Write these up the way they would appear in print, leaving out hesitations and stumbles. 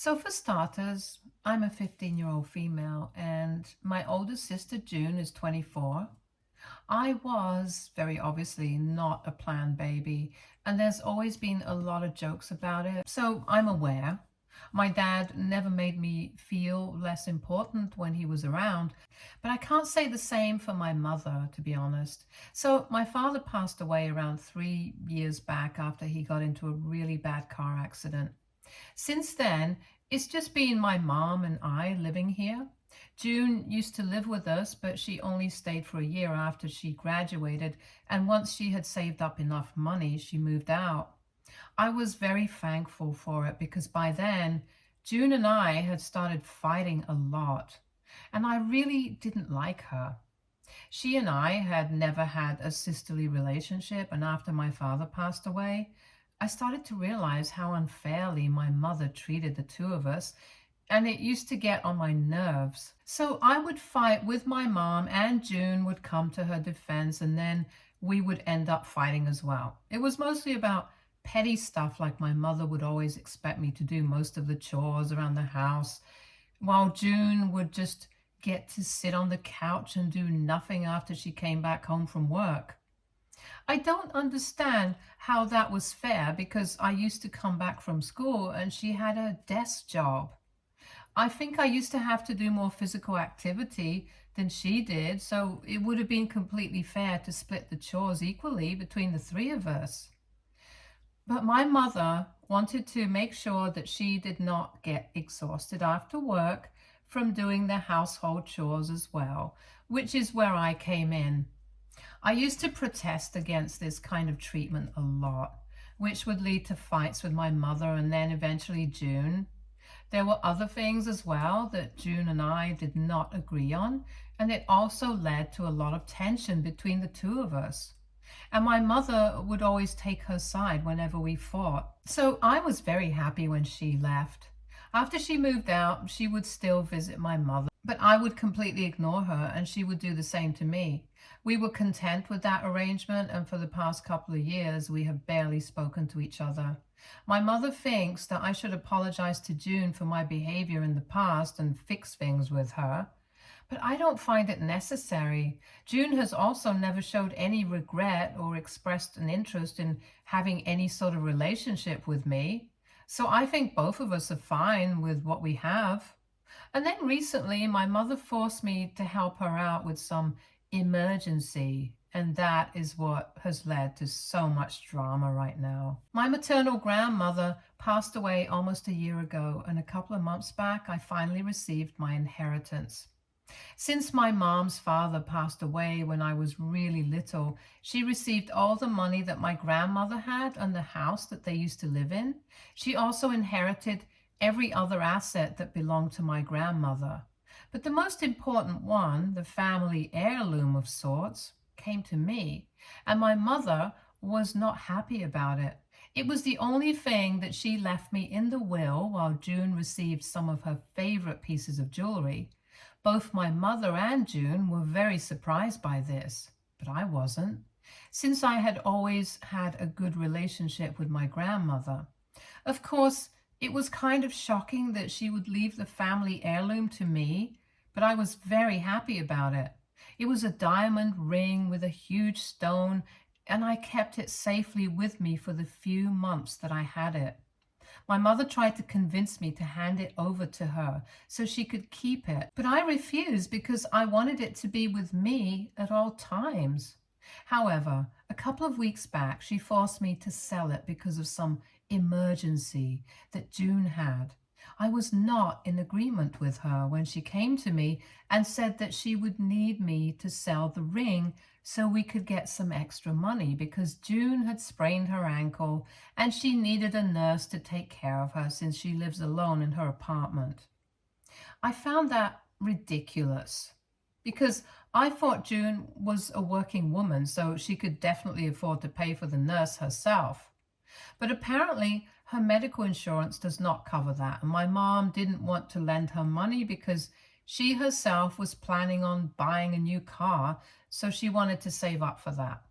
So for starters, I'm a 15-year-old female and my older sister June is 24. I was very obviously not a planned baby, and there's always been a lot of jokes about it. So I'm aware. My dad never made me feel less important when he was around, but I can't say the same for my mother, to be honest. So my father passed away around 3 years back after he got into a really bad car accident. Since then, it's just been my mom and I living here. June used to live with us, but she only stayed for a year after she graduated, and once she had saved up enough money, she moved out. I was very thankful for it because by then, June and I had started fighting a lot, and I really didn't like her. She and I had never had a sisterly relationship, and after my father passed away, I started to realize how unfairly my mother treated the two of us, and it used to get on my nerves. So I would fight with my mom, and June would come to her defense, and then we would end up fighting as well. It was mostly about petty stuff, like my mother would always expect me to do most of the chores around the house, while June would just get to sit on the couch and do nothing after she came back home from work. I don't understand how that was fair because I used to come back from school and she had a desk job. I think I used to have to do more physical activity than she did, so it would have been completely fair to split the chores equally between the three of us. But my mother wanted to make sure that she did not get exhausted after work from doing the household chores as well, which is where I came in. I used to protest against this kind of treatment a lot, which would lead to fights with my mother and then eventually June. There were other things as well that June and I did not agree on, and it also led to a lot of tension between the two of us. And my mother would always take her side whenever we fought. So I was very happy when she left. After she moved out, she would still visit my mother, but I would completely ignore her and she would do the same to me. We were content with that arrangement, and for the past couple of years, we have barely spoken to each other. My mother thinks that I should apologize to June for my behavior in the past and fix things with her, but I don't find it necessary. June has also never showed any regret or expressed an interest in having any sort of relationship with me. So I think both of us are fine with what we have. And then recently, my mother forced me to help her out with some emergency, and that is what has led to so much drama right now. My maternal grandmother passed away almost a year ago, and a couple of months back, I finally received my inheritance. Since my mom's father passed away when I was really little, she received all the money that my grandmother had and the house that they used to live in. She also inherited every other asset that belonged to my grandmother. But the most important one, the family heirloom of sorts, came to me, and my mother was not happy about it. It was the only thing that she left me in the will while June received some of her favorite pieces of jewelry. Both my mother and June were very surprised by this, but I wasn't, since I had always had a good relationship with my grandmother. Of course, it was kind of shocking that she would leave the family heirloom to me, but I was very happy about it. It was a diamond ring with a huge stone, and I kept it safely with me for the few months that I had it. My mother tried to convince me to hand it over to her so she could keep it, but I refused because I wanted it to be with me at all times. However, a couple of weeks back, she forced me to sell it because of some emergency that June had. I was not in agreement with her when she came to me and said that she would need me to sell the ring so we could get some extra money because June had sprained her ankle and she needed a nurse to take care of her since she lives alone in her apartment. I found that ridiculous because I thought June was a working woman, so she could definitely afford to pay for the nurse herself. But apparently her medical insurance does not cover that, and my mom didn't want to lend her money because she herself was planning on buying a new car, so she wanted to save up for that.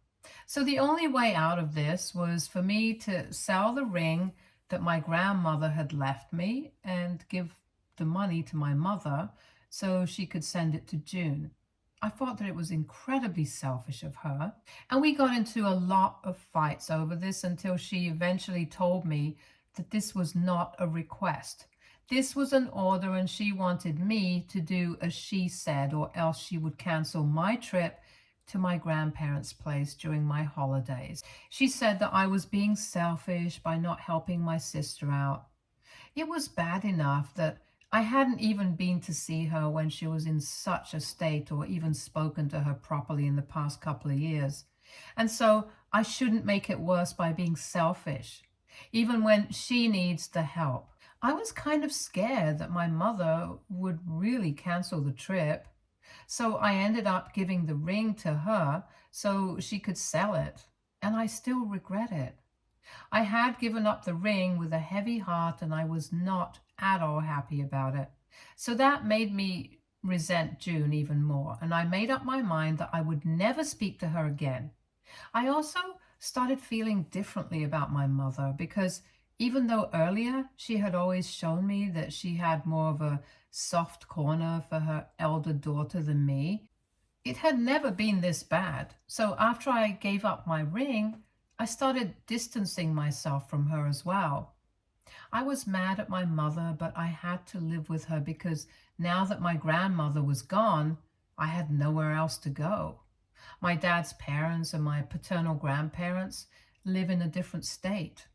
So the only way out of this was for me to sell the ring that my grandmother had left me and give the money to my mother so she could send it to June. I thought that it was incredibly selfish of her. And we got into a lot of fights over this until she eventually told me that this was not a request. This was an order, and she wanted me to do as she said, or else she would cancel my trip to my grandparents' place during my holidays. She said that I was being selfish by not helping my sister out. It was bad enough that I hadn't even been to see her when she was in such a state, or even spoken to her properly in the past couple of years. And so I shouldn't make it worse by being selfish, even when she needs the help. I was kind of scared that my mother would really cancel the trip. So I ended up giving the ring to her so she could sell it. And I still regret it. I had given up the ring with a heavy heart, and I was not at all happy about it. So that made me resent June even more, and I made up my mind that I would never speak to her again. I also started feeling differently about my mother, because even though earlier she had always shown me that she had more of a soft corner for her elder daughter than me, it had never been this bad. So after I gave up my ring, I started distancing myself from her as well. I was mad at my mother, but I had to live with her because now that my grandmother was gone, I had nowhere else to go. My dad's parents and my paternal grandparents live in a different state.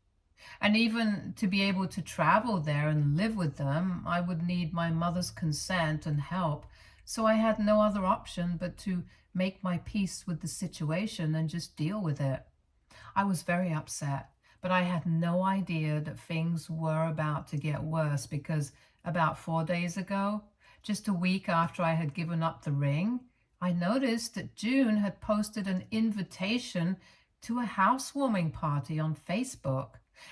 And even to be able to travel there and live with them, I would need my mother's consent and help. So I had no other option but to make my peace with the situation and just deal with it. I was very upset, but I had no idea that things were about to get worse, because about 4 days ago, just a week after I had given up the ring, I noticed that June had posted an invitation to a housewarming party on Facebook.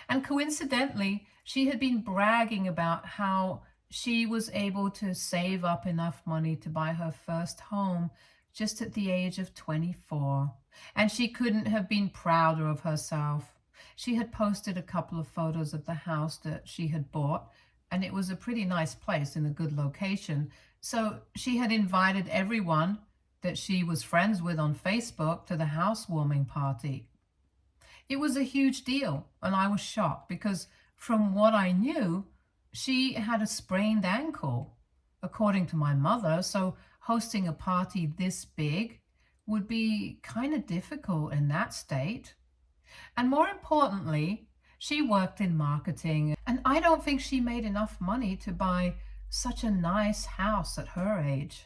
And coincidentally, she had been bragging about how she was able to save up enough money to buy her first home just at the age of 24. And she couldn't have been prouder of herself. She had posted a couple of photos of the house that she had bought, and it was a pretty nice place in a good location. So she had invited everyone that she was friends with on Facebook to the housewarming party. It was a huge deal, and I was shocked because from what I knew, she had a sprained ankle, according to my mother, so hosting a party this big would be kind of difficult in that state. And more importantly, she worked in marketing, and I don't think she made enough money to buy such a nice house at her age.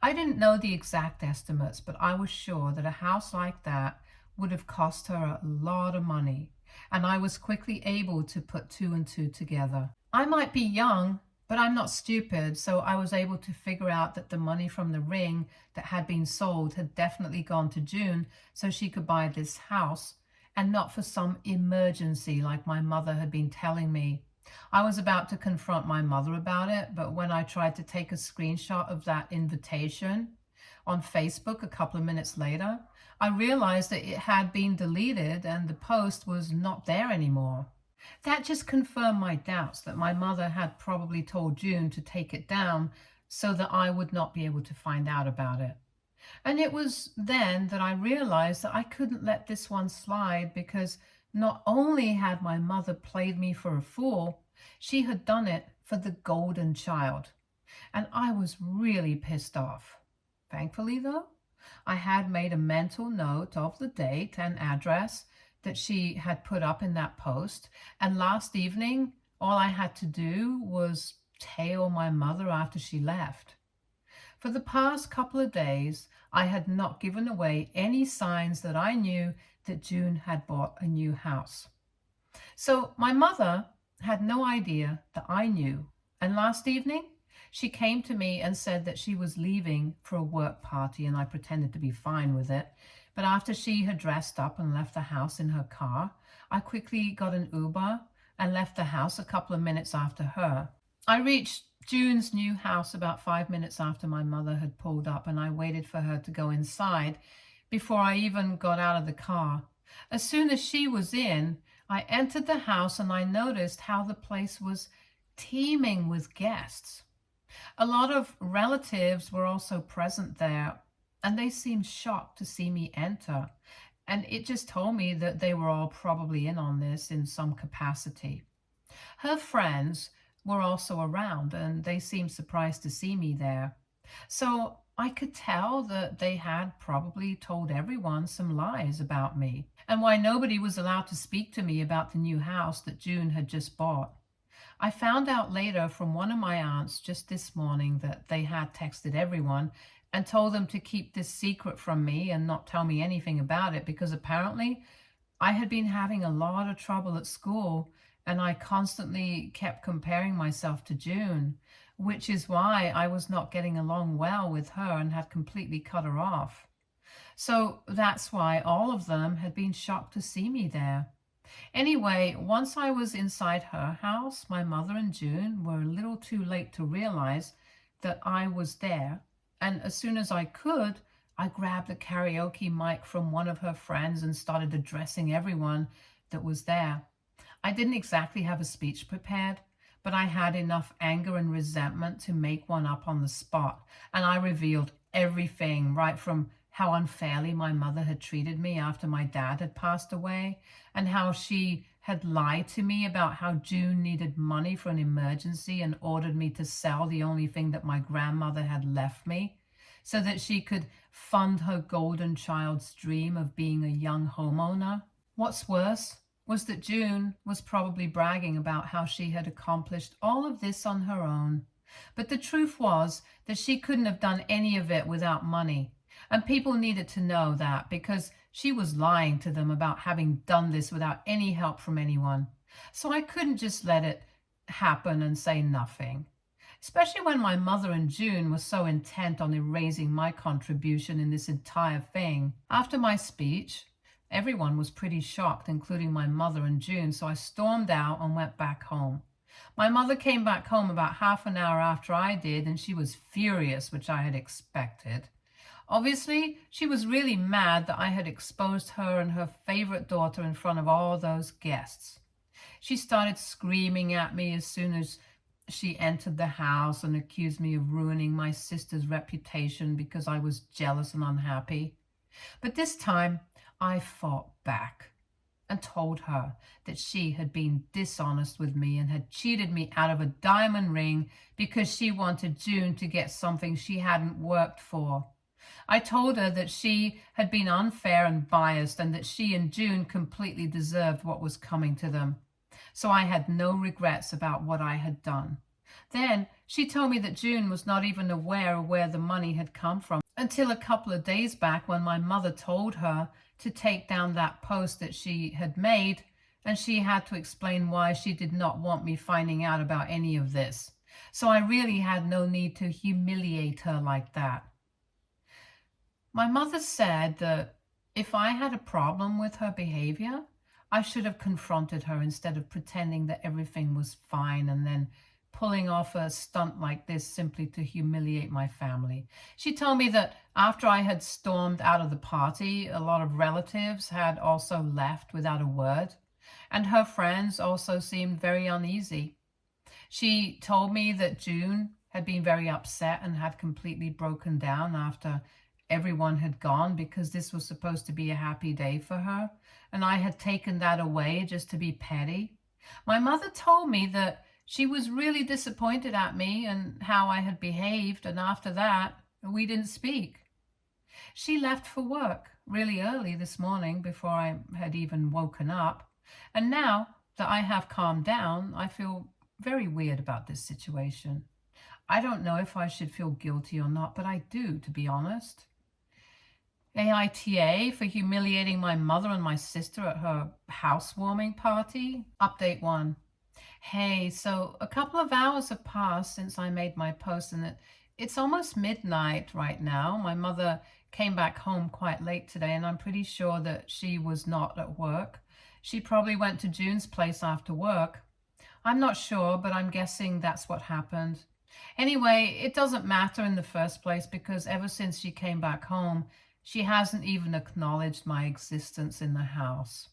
I didn't know the exact estimates, but I was sure that a house like that would have cost her a lot of money, and I was quickly able to put two and two together. I might be young, but I'm not stupid, so I was able to figure out that the money from the ring that had been sold had definitely gone to June so she could buy this house, and not for some emergency like my mother had been telling me. I was about to confront my mother about it, but when I tried to take a screenshot of that invitation on Facebook a couple of minutes later, I realized that it had been deleted and the post was not there anymore. That just confirmed my doubts that my mother had probably told June to take it down so that I would not be able to find out about it. And it was then that I realized that I couldn't let this one slide, because not only had my mother played me for a fool, she had done it for the golden child. And I was really pissed off. Thankfully, though, I had made a mental note of the date and address that she had put up in that post. And last evening, all I had to do was tail my mother after she left. For the past couple of days, I had not given away any signs that I knew that June had bought a new house. So my mother had no idea that I knew. And last evening, she came to me and said that she was leaving for a work party, and I pretended to be fine with it. But after she had dressed up and left the house in her car, I quickly got an Uber and left the house a couple of minutes after her. I reached June's new house about 5 minutes after my mother had pulled up, and I waited for her to go inside before I even got out of the car. As soon as she was in, I entered the house and I noticed how the place was teeming with guests. A lot of relatives were also present there, and they seemed shocked to see me enter. And it just told me that they were all probably in on this in some capacity. Her friends were also around, and they seemed surprised to see me there. So I could tell that they had probably told everyone some lies about me, and why nobody was allowed to speak to me about the new house that June had just bought. I found out later from one of my aunts just this morning that they had texted everyone and told them to keep this secret from me and not tell me anything about it, because apparently I had been having a lot of trouble at school and I constantly kept comparing myself to June, which is why I was not getting along well with her and had completely cut her off. So that's why all of them had been shocked to see me there. Anyway, once I was inside her house, my mother and June were a little too late to realize that I was there. And as soon as I could, I grabbed the karaoke mic from one of her friends and started addressing everyone that was there. I didn't exactly have a speech prepared, but I had enough anger and resentment to make one up on the spot. And I revealed everything, right from how unfairly my mother had treated me after my dad had passed away, and how she had lied to me about how June needed money for an emergency and ordered me to sell the only thing that my grandmother had left me so that she could fund her golden child's dream of being a young homeowner. What's worse was that June was probably bragging about how she had accomplished all of this on her own. But the truth was that she couldn't have done any of it without money. And people needed to know that, because she was lying to them about having done this without any help from anyone. So I couldn't just let it happen and say nothing, especially when my mother and June were so intent on erasing my contribution in this entire thing. After my speech, everyone was pretty shocked, including my mother and June, so I stormed out and went back home. My mother came back home about half an hour after I did, and she was furious, which I had expected. Obviously, she was really mad that I had exposed her and her favorite daughter in front of all those guests. She started screaming at me as soon as she entered the house and accused me of ruining my sister's reputation because I was jealous and unhappy. But this time, I fought back and told her that she had been dishonest with me and had cheated me out of a diamond ring because she wanted June to get something she hadn't worked for. I told her that she had been unfair and biased and that she and June completely deserved what was coming to them. So I had no regrets about what I had done. Then she told me that June was not even aware of where the money had come from until a couple of days back, when my mother told her to take down that post that she had made, and she had to explain why she did not want me finding out about any of this. So I really had no need to humiliate her like that. My mother said that if I had a problem with her behavior, I should have confronted her instead of pretending that everything was fine and then pulling off a stunt like this simply to humiliate my family. She told me that after I had stormed out of the party, a lot of relatives had also left without a word, and her friends also seemed very uneasy. She told me that June had been very upset and had completely broken down after everyone had gone, because this was supposed to be a happy day for her, and I had taken that away just to be petty. My mother told me that she was really disappointed at me and how I had behaved, and after that, we didn't speak. She left for work really early this morning before I had even woken up, and now that I have calmed down, I feel very weird about this situation. I don't know if I should feel guilty or not, but I do, to be honest. AITA for humiliating my mother and my sister at her housewarming party. Update 1. Hey, so a couple of hours have passed since I made my post, and it's almost midnight right now. My mother came back home quite late today, and I'm pretty sure that she was not at work. She probably went to June's place after work. I'm not sure, but I'm guessing that's what happened. Anyway, it doesn't matter in the first place, because ever since she came back home, she hasn't even acknowledged my existence in the house.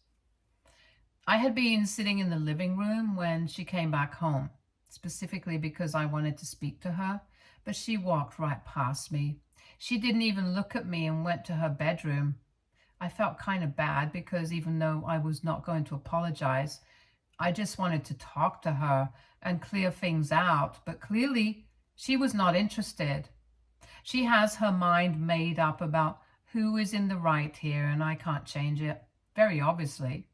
I had been sitting in the living room when she came back home, specifically because I wanted to speak to her, but she walked right past me. She didn't even look at me and went to her bedroom. I felt kind of bad because even though I was not going to apologize, I just wanted to talk to her and clear things out. But clearly, she was not interested. She has her mind made up about who is in the right here, and I can't change it, very obviously.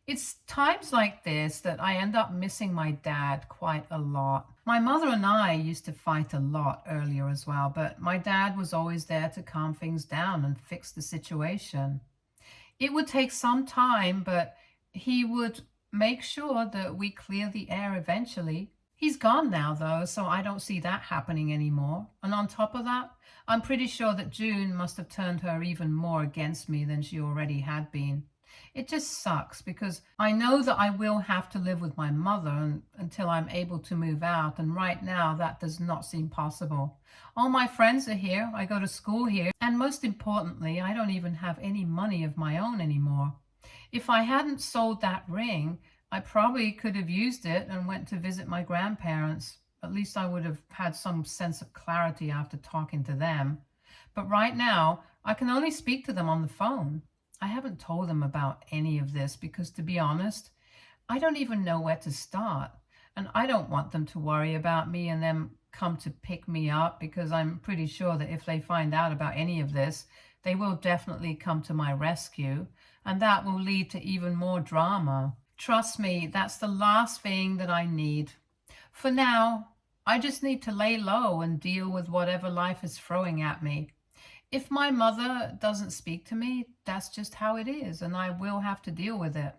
It's times like this that I end up missing my dad quite a lot. My mother and I used to fight a lot earlier as well, but my dad was always there to calm things down and fix the situation. It would take some time, but he would make sure that we clear the air eventually. He's gone now, though, so I don't see that happening anymore. And on top of that, I'm pretty sure that June must have turned her even more against me than she already had been. It just sucks because I know that I will have to live with my mother until I'm able to move out, and right now that does not seem possible. All my friends are here, I go to school here, and most importantly, I don't even have any money of my own anymore. If I hadn't sold that ring, I probably could have used it and went to visit my grandparents. At least I would have had some sense of clarity after talking to them. But right now, I can only speak to them on the phone. I haven't told them about any of this because, to be honest, I don't even know where to start. And I don't want them to worry about me and then come to pick me up, because I'm pretty sure that if they find out about any of this, they will definitely come to my rescue. And that will lead to even more drama. Trust me, that's the last thing that I need. For now, I just need to lay low and deal with whatever life is throwing at me. If my mother doesn't speak to me, that's just how it is, and I will have to deal with it.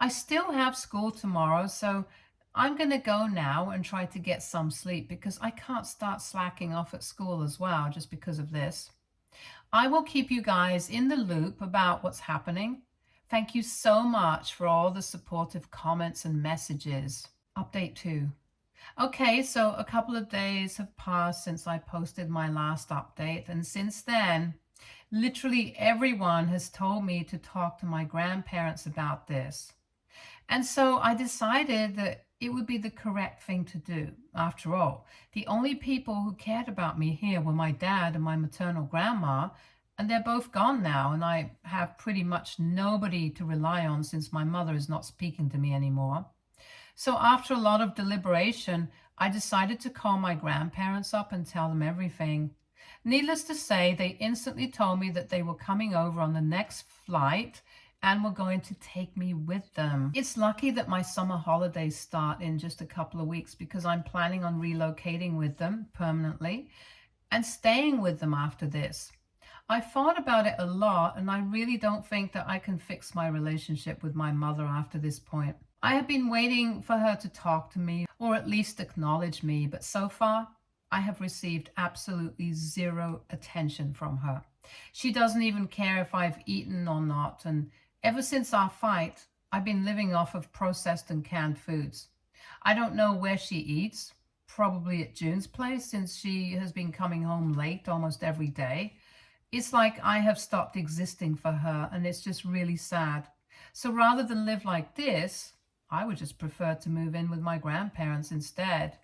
I still have school tomorrow, so I'm going to go now and try to get some sleep because I can't start slacking off at school as well just because of this. I will keep you guys in the loop about what's happening. Thank you so much for all the supportive comments and messages. Update 2. Okay, so a couple of days have passed since I posted my last update, and since then, literally everyone has told me to talk to my grandparents about this. And so I decided that it would be the correct thing to do. After all, the only people who cared about me here were my dad and my maternal grandma, and they're both gone now, and I have pretty much nobody to rely on since my mother is not speaking to me anymore. So after a lot of deliberation, I decided to call my grandparents up and tell them everything. Needless to say, they instantly told me that they were coming over on the next flight and were going to take me with them. It's lucky that my summer holidays start in just a couple of weeks because I'm planning on relocating with them permanently and staying with them after this. I thought about it a lot, and I really don't think that I can fix my relationship with my mother after this point. I have been waiting for her to talk to me or at least acknowledge me, but so far I have received absolutely zero attention from her. She doesn't even care if I've eaten or not, and ever since our fight, I've been living off of processed and canned foods. I don't know where she eats, probably at June's place since she has been coming home late almost every day. It's like I have stopped existing for her, and it's just really sad. So rather than live like this, I would just prefer to move in with my grandparents instead.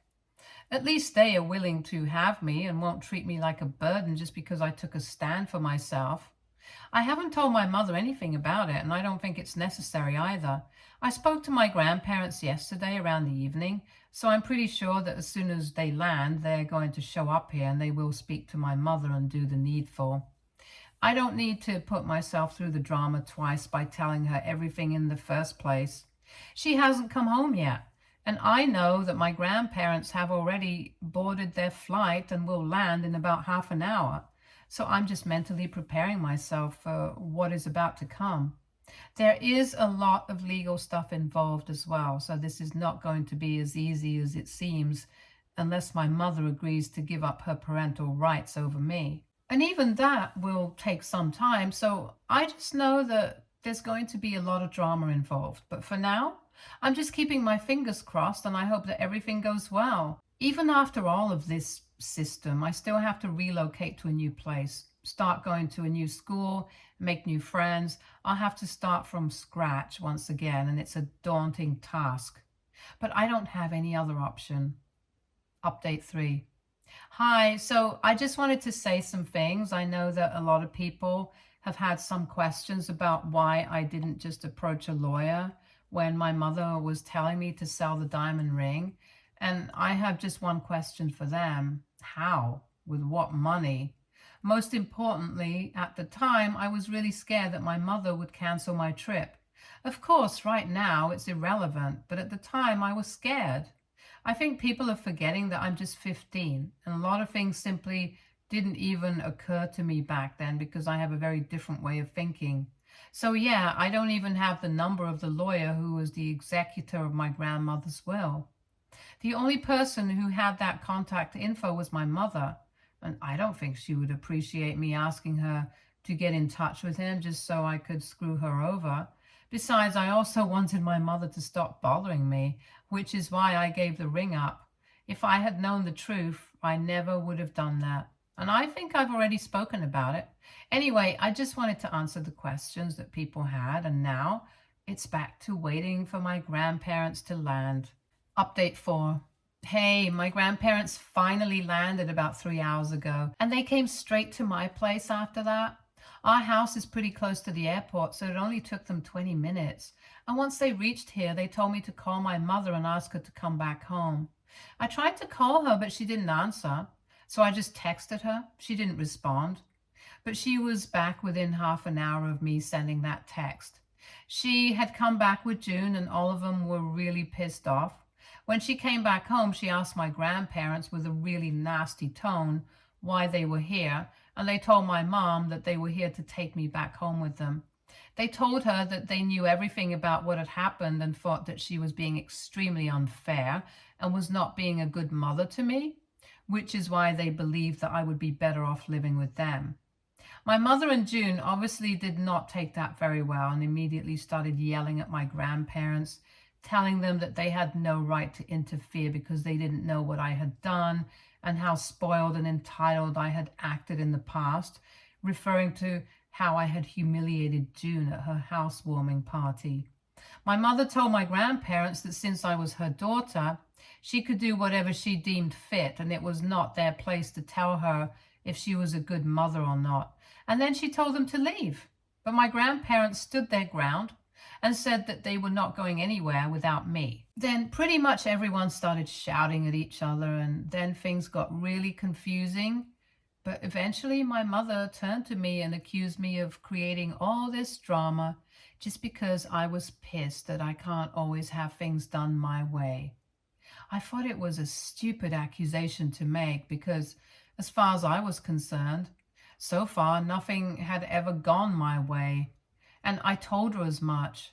At least they are willing to have me and won't treat me like a burden just because I took a stand for myself. I haven't told my mother anything about it, and I don't think it's necessary either. I spoke to my grandparents yesterday around the evening, so I'm pretty sure that as soon as they land, they're going to show up here and they will speak to my mother and do the needful. I don't need to put myself through the drama twice by telling her everything in the first place. She hasn't come home yet, and I know that my grandparents have already boarded their flight and will land in about half an hour. So I'm just mentally preparing myself for what is about to come. There is a lot of legal stuff involved as well, so this is not going to be as easy as it seems unless my mother agrees to give up her parental rights over me. And even that will take some time, so I just know that there's going to be a lot of drama involved. But for now, I'm just keeping my fingers crossed, and I hope that everything goes well. Even after all of this system, I still have to relocate to a new place. start going to a new school, make new friends. I'll have to start from scratch once again, and it's a daunting task. But I don't have any other option. Update 3. Hi, so I just wanted to say some things. I know that a lot of people have had some questions about why I didn't just approach a lawyer when my mother was telling me to sell the diamond ring. And I have just one question for them. How? With what money? Most importantly, at the time, I was really scared that my mother would cancel my trip. Of course, right now it's irrelevant, but at the time I was scared. I think people are forgetting that I'm just 15, and a lot of things simply didn't even occur to me back then because I have a very different way of thinking. So yeah, I don't even have the number of the lawyer who was the executor of my grandmother's will. The only person who had that contact info was my mother, and I don't think she would appreciate me asking her to get in touch with him just so I could screw her over. Besides, I also wanted my mother to stop bothering me, which is why I gave the ring up. If I had known the truth, I never would have done that. And I think I've already spoken about it. Anyway, I just wanted to answer the questions that people had, and now it's back to waiting for my grandparents to land. Update 4. Hey, my grandparents finally landed about 3 hours ago, and they came straight to my place after that. Our house is pretty close to the airport, so it only took them 20 minutes. And once they reached here, they told me to call my mother and ask her to come back home. I tried to call her, but she didn't answer. So I just texted her. She didn't respond. But she was back within half an hour of me sending that text. She had come back with June, and all of them were really pissed off. When she came back home, she asked my grandparents with a really nasty tone why they were here, and they told my mom that they were here to take me back home with them. They told her that they knew everything about what had happened and thought that she was being extremely unfair and was not being a good mother to me, which is why they believed that I would be better off living with them. My mother and June obviously did not take that very well and immediately started yelling at my grandparents, telling them that they had no right to interfere because they didn't know what I had done and how spoiled and entitled I had acted in the past, referring to how I had humiliated June at her housewarming party. My mother told my grandparents that since I was her daughter, she could do whatever she deemed fit, and it was not their place to tell her if she was a good mother or not. And then she told them to leave. But my grandparents stood their ground and said that they were not going anywhere without me. Then pretty much everyone started shouting at each other, and then things got really confusing. But eventually my mother turned to me and accused me of creating all this drama just because I was pissed that I can't always have things done my way. I thought it was a stupid accusation to make because, as far as I was concerned, so far nothing had ever gone my way. And I told her as much.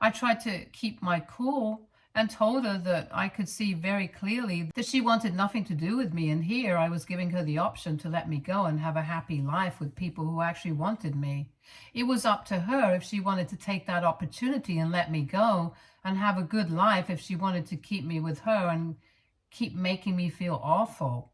I tried to keep my cool and told her that I could see very clearly that she wanted nothing to do with me, and here I was giving her the option to let me go and have a happy life with people who actually wanted me. It was up to her if she wanted to take that opportunity and let me go and have a good life, if she wanted to keep me with her and keep making me feel awful.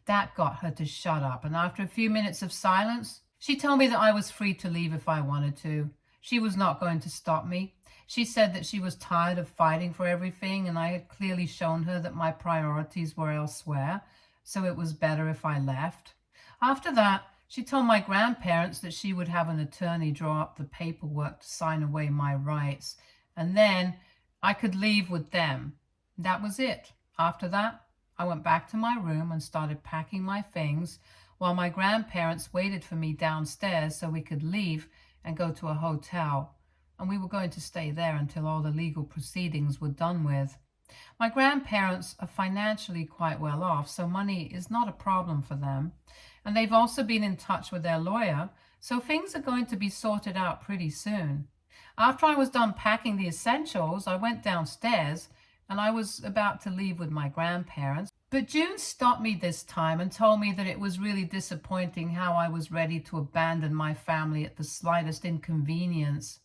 That got her to shut up, and after a few minutes of silence, she told me that I was free to leave if I wanted to. She was not going to stop me. She said that she was tired of fighting for everything, and I had clearly shown her that my priorities were elsewhere, so it was better if I left. After that, she told my grandparents that she would have an attorney draw up the paperwork to sign away my rights, and then I could leave with them. That was it. After that, I went back to my room and started packing my things while my grandparents waited for me downstairs so we could leave and go to a hotel, and we were going to stay there until all the legal proceedings were done with. My grandparents are financially quite well off, so money is not a problem for them, and they've also been in touch with their lawyer, so things are going to be sorted out pretty soon. After I was done packing the essentials, I went downstairs and I was about to leave with my grandparents. But June stopped me this time and told me that it was really disappointing how I was ready to abandon my family at the slightest inconvenience.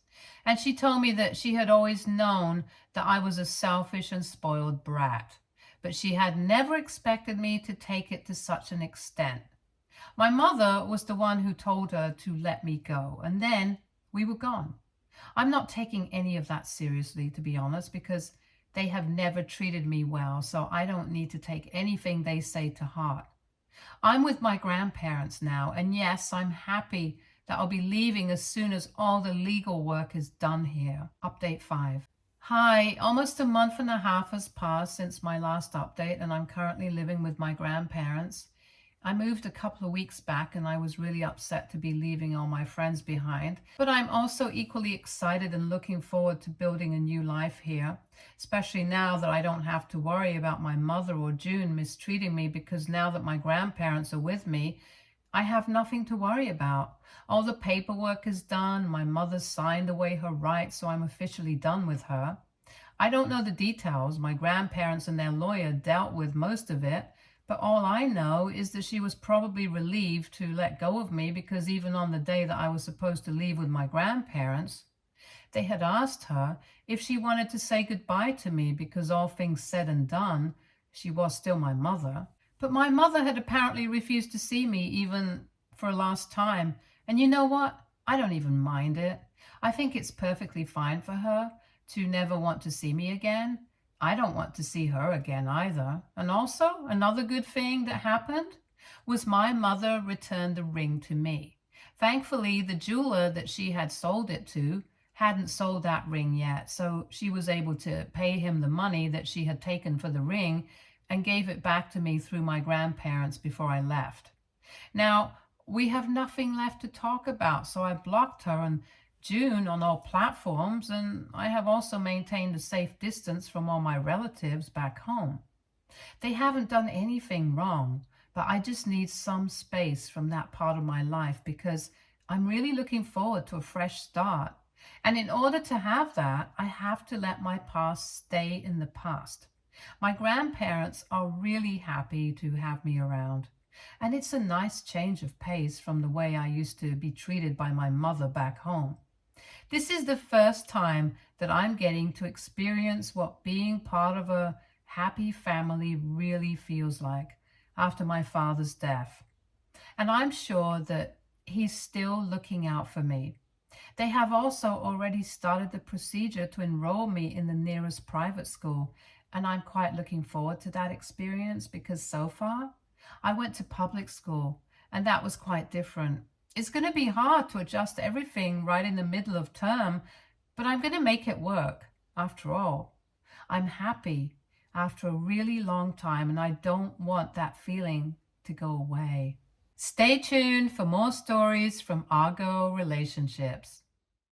And she told me that she had always known that I was a selfish and spoiled brat, but she had never expected me to take it to such an extent. My mother was the one who told her to let me go, and then we were gone. I'm not taking any of that seriously, to be honest, because they have never treated me well, so I don't need to take anything they say to heart. I'm with my grandparents now, and yes, I'm happy that I'll be leaving as soon as all the legal work is done here. Update 5. Hi, almost a month and a half has passed since my last update, and I'm currently living with my grandparents. I moved a couple of weeks back and I was really upset to be leaving all my friends behind, but I'm also equally excited and looking forward to building a new life here, especially now that I don't have to worry about my mother or June mistreating me, because now that my grandparents are with me, I have nothing to worry about. All the paperwork is done, my mother signed away her rights, so I'm officially done with her. I don't know the details. My grandparents and their lawyer dealt with most of it, but all I know is that she was probably relieved to let go of me, because even on the day that I was supposed to leave with my grandparents, they had asked her if she wanted to say goodbye to me, because all things said and done, she was still my mother. But my mother had apparently refused to see me even for a last time. And you know what? I don't even mind it. I think it's perfectly fine for her to never want to see me again. I don't want to see her again either. And also, another good thing that happened was my mother returned the ring to me. Thankfully, the jeweler that she had sold it to hadn't sold that ring yet, so she was able to pay him the money that she had taken for the ring and gave it back to me through my grandparents before I left. Now, we have nothing left to talk about, so I blocked her and June on all platforms, and I have also maintained a safe distance from all my relatives back home. They haven't done anything wrong, but I just need some space from that part of my life, because I'm really looking forward to a fresh start. And in order to have that, I have to let my past stay in the past. My grandparents are really happy to have me around. And it's a nice change of pace from the way I used to be treated by my mother back home. This is the first time that I'm getting to experience what being part of a happy family really feels like after my father's death. And I'm sure that he's still looking out for me. They have also already started the procedure to enroll me in the nearest private school, and I'm quite looking forward to that experience, because so far I went to public school and that was quite different. It's going to be hard to adjust everything right in the middle of term, but I'm going to make it work. After all, I'm happy after a really long time, and I don't want that feeling to go away. Stay tuned for more stories from Argo Relationships.